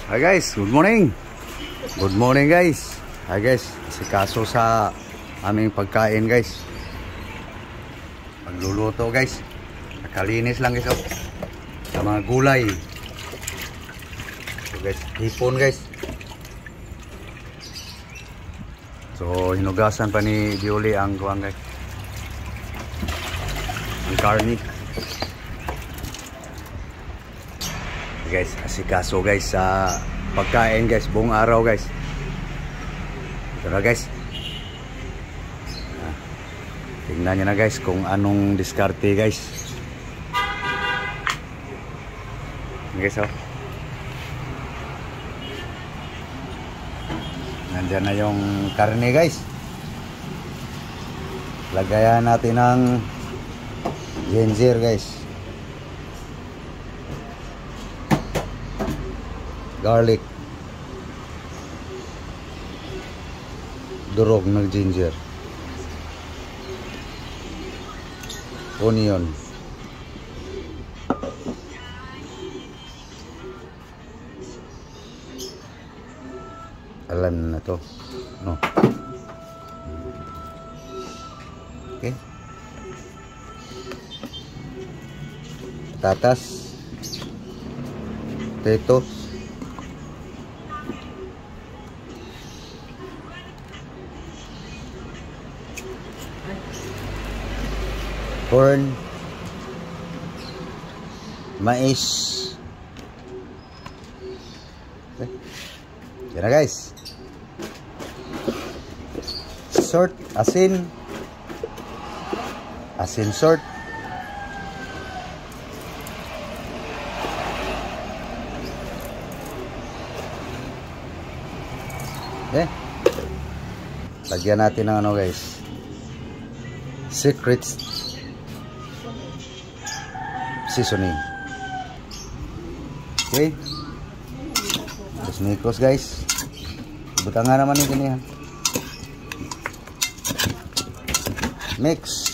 Hi guys, good morning. Good morning guys. Hi guys, asikaso sa aming pagkain guys. Magluluto guys. Nakalinis lang guys sa mga gulay. So guys, hipon guys. So hinugasan pa ni Bioli ang kuwang guys. Ang karni. Guys, asikaso guys sa pagkain guys, buong araw guys. Ito na guys. Tingnan nyo na guys kung anong diskarte guys. Guys nandyan na yung karne guys. Lagayan natin ng ginger guys, garlic, durog ng ginger, onion, alam na to, no? Okay, patatas, potatoes, corn, mais. Okay. Yan na guys. Salt, asin salt, okay. Lagyan natin ng ano guys, secret seasoning. Okay, terus mikos guys, butang nga naman yung ganyan, mix.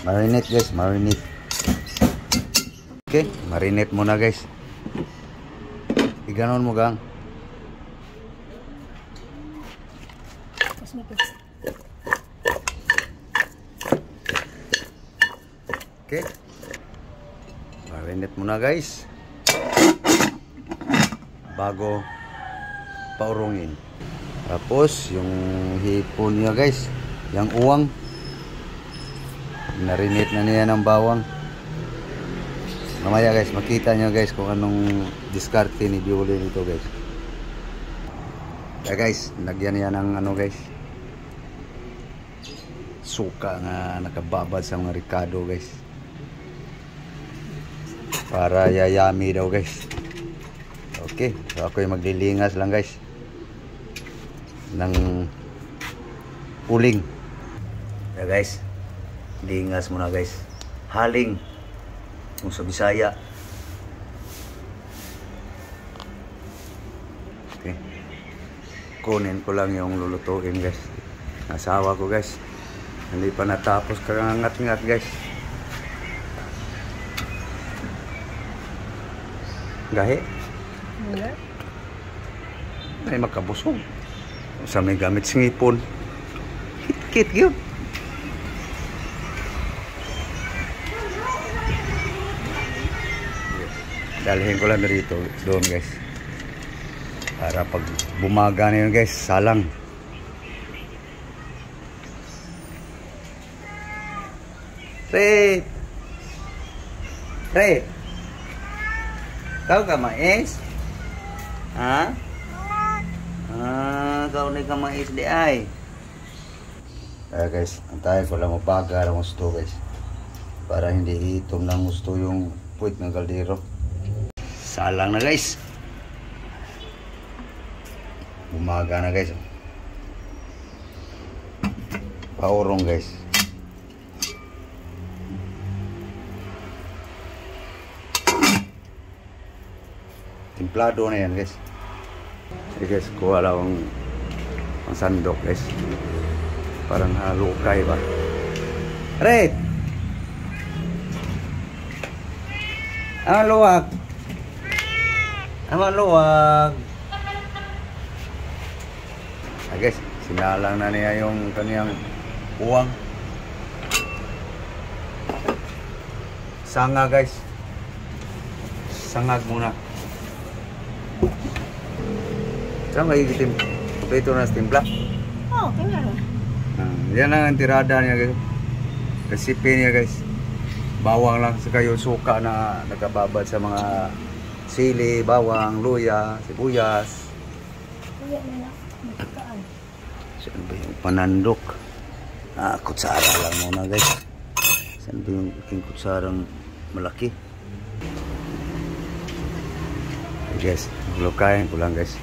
Marinate guys, marinate. Okay, marinate muna guys. Iganon mo gang. Okay, marinate muna guys bago paurungin. Tapos yung hipon niya guys, yung uwang, narinate na niya ng bawang. Mamaya guys, makita nyo guys kung anong diskarte ni Bioli nito guys. Kaya guys, nagyan niya ng ano guys, suka nga nakababad sa mga ricado guys, para yayami daw guys. Okay, so ako yung maglilingas lang guys ng uling. Kaya guys, lingas muna guys, haling kung sa Bisaya. Okay, kunin ko lang yung lulutuin guys. Nasawa ko guys, hindi pa natapos kagangat-ngat guys. Gahe? Wala. Ay makabusog. Sa may gamit singipon. Hit-kit yun. Dalhin ko lang dito doon guys, para pag bumaga na yun guys, salang. Re, kau ka mais? Ha? Kau na ka mais di ay. Kaya guys, antayin ko lang mabaga ang gusto guys, para hindi itom ng gusto yung puwit ng kaldero. Salang na guys, bumaga na guys, paurong guys. Templado na yan guys. Sige guys, kuha lang ang sandok guys, parang halukay ba. Red! Ang luwag. Ang luwag. Ah, guys, sinalang na niya yung kaniyang uwang. Sanga guys. Sangag muna. Saan magigitim? Ito na sa timpla? Oo, kanya na. Yan lang ang tirada niya guys. Recipe niya guys. Bawang lang sa kayo suka na nagkababad sa mga sili, bawang, luya, sibuyas. Kaya na na. Magkaan. Saan ba yung panandok? Kutsara lang muna guys. Saan ba yung aking kutsarang malaki? Guys, lukayin ko lang guys.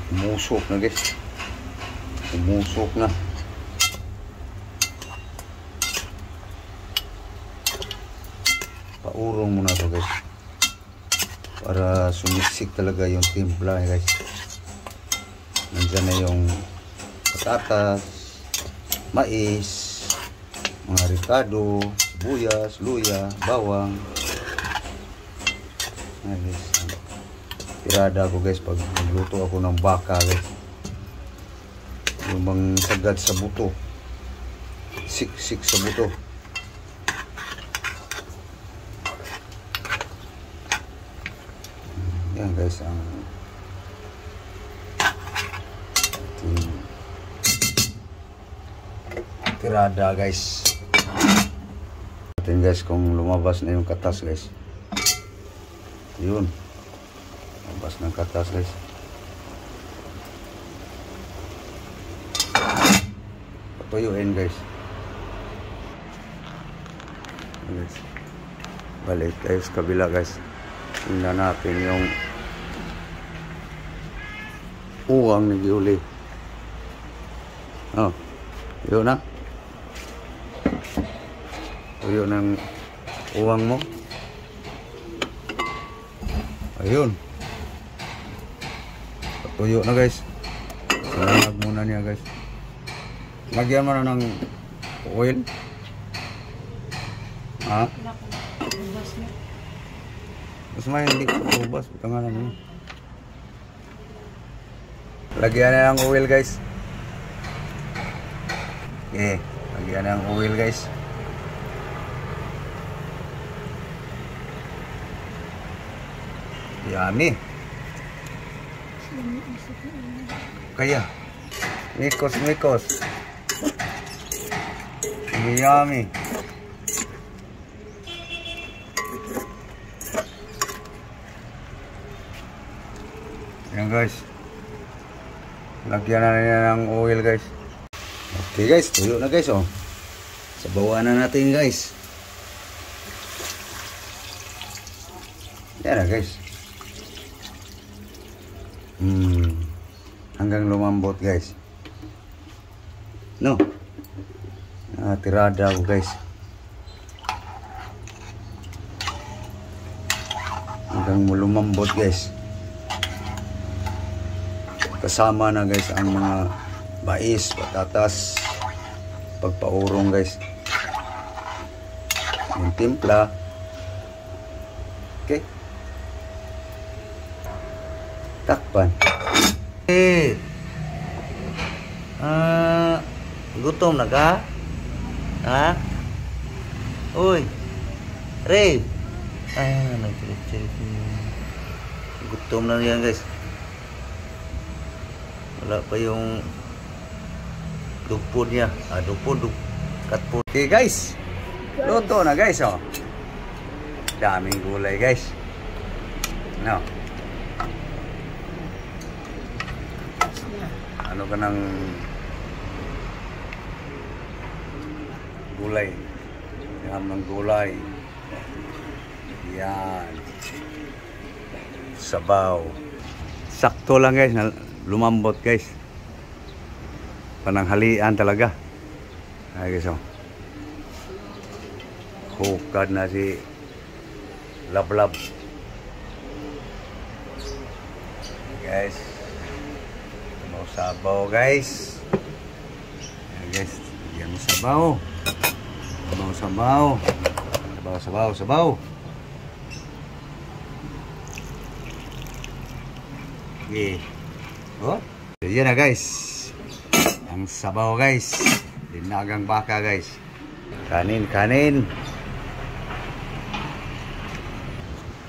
Umusok na guys. Umusok na. Paurong muna to guys. Para sumiksik talaga yung timpla guys. Nandiyan na yung patatas, mais, mga ricado, buyas, luya, bawang. Ayan guys. Tirada ako guys pag magluto ako ng baka guys. Yung bang sagad sa buto. Siksik sa buto. Yan guys ang tirada guys. Natin guys kung lumabas na yung katas guys. Yun. Lumabas ng katas guys. Patuyuin guys. Guys. Balik tayo sa kabila guys. Tingnan natin yung uwang ni Giuli. Oh. Yun na. Tuyo ng uwang mo. Ayun. Tuyo na guys. Sinangag muna niya guys. Lagyan mo na ng oil. Ha? Mas may hindi ko ubas. Butangan na. Lagyan na ng oil guys. Okay. Lagyan na ng oil guys. Yummy. Kaya. Mikos. Yummy. Yan guys. Lagyan na niya ng oil guys. Okay guys, tuyo na guys oh. Sabawan na natin guys. Yan na guys. Hanggang lumambot guys. No. Tirada ko guys. Hanggang lumambot guys. Kasama na guys ang mga mais, patatas, pagpaurong guys. Yung timpla. Okay. Takpan. Gutom na ka? Ha? Uy. Ray. Nagchirit-chirit. Gutom na yan guys. Wala pa yung dugpod niya. Katpod. Okay guys. Luto na guys oh. Daming gulay guys. No. Ano ka ng gulay? Yan ng gulay. Yan. Sabaw. Sakto lang guys. Lumambot guys. Pananghalian talaga. Ay guys oh. Hukad na si Lablab. Guys. Sabaw guys. Ayan guys, lagyan mo sabaw. Sabaw. Okay. Oh, yan na guys. Ang sabaw guys. Dinagang baka guys. Kanin.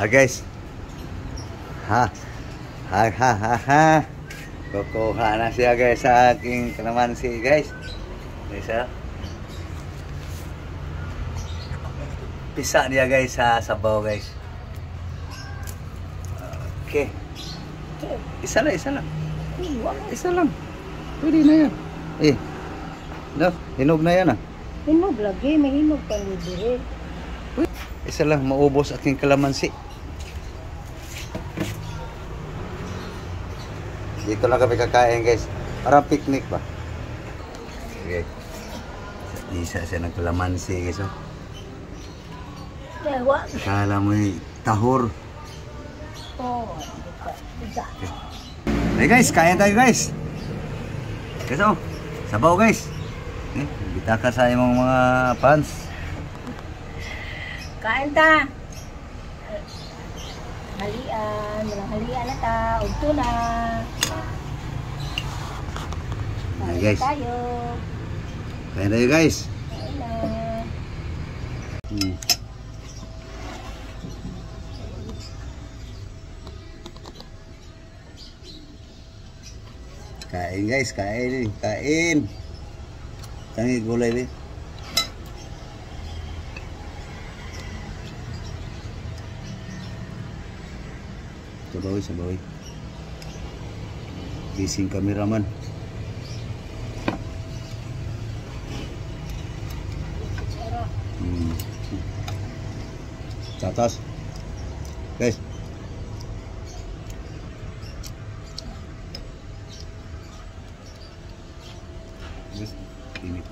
Ha guys. Ha. Kukuha na siya guys sa aking kalamansi guys. Guys, pisa niya guys sa sabaw guys. Okay. Isa lang. Pwede na yan. Hinog na yan ah. Hinog lagi, may hinog pa libre. Isa lang, maubos aking kalamansi. Dito lang kami kakain guys. Parang picnic ba? Okay. Isa siya ng kalamansi guys. Oh. Dewa. Akala mo yung tahor. Oh, Hey guys, kain tayo guys. Guys oh, sabaw guys. Bitaka sa imong mga fans. kain ta. Halian na ta, ugto na. Hey guys. Tayo. Kain tayo guys. Kain na. Kain guys, kain. Tangi gulay din. Sabawi. Gising kameraman. Tatas. Guys.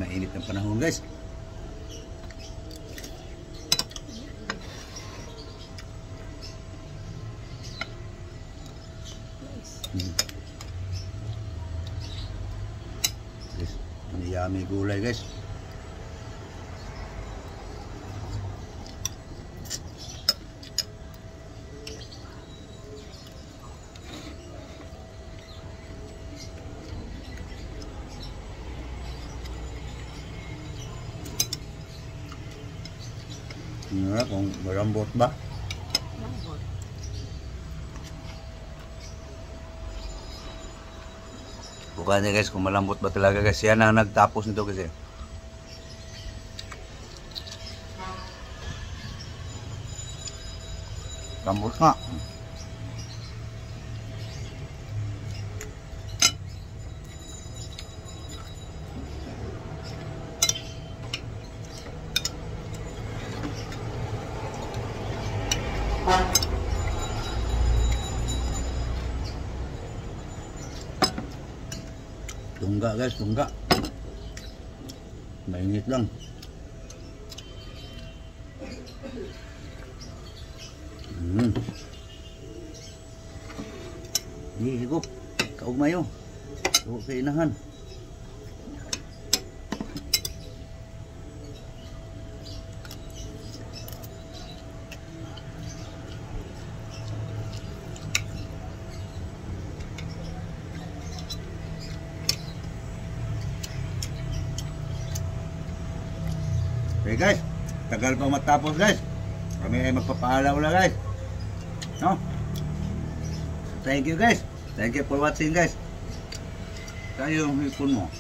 Init ng panahon guys. Guys, yummy gulay guys. Kung malambot ba? Lambot. Bukannya guys, kung malambot ba talaga guys. Yan ang nagtapos nito kasi. Lambot nga. Tungga guys, tungga. Mainit lang. Higop. Kaugmayo. Huwag sa inahan. Okay guys, tagal pa matapos guys. Kami ay magpapaala ulit guys. No? Thank you guys. Thank you for watching guys. Tayo yung hipon mo.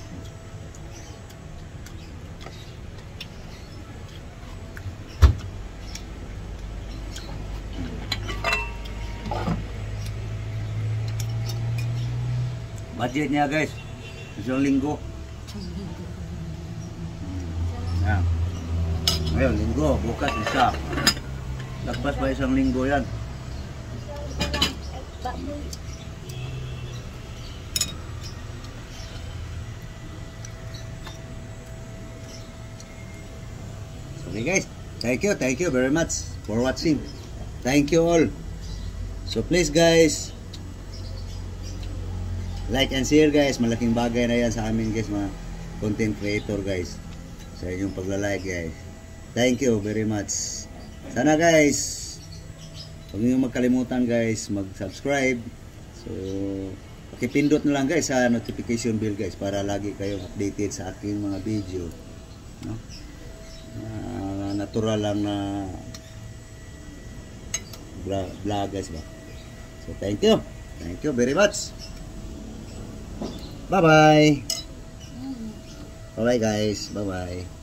Budget niya guys. Isang linggo. Yan. Ngayon, linggo, bukas isa. Lagpas pa isang linggo yan. Okay guys, thank you very much for watching. Thank you all. So please guys, Like and share guys, malaking bagay na yan sa amin guys, mga content creator guys. Sa inyong pagla-like guys. Thank you very much. Sana guys, huwag niyo magkalimutan guys, mag-subscribe. So, pakipindot na lang guys sa notification bell guys para lagi kayong updated sa aking mga video. No? Natural lang na vlog guys ba. So, thank you. Thank you very much. Bye-bye. Bye-bye guys. Bye-bye.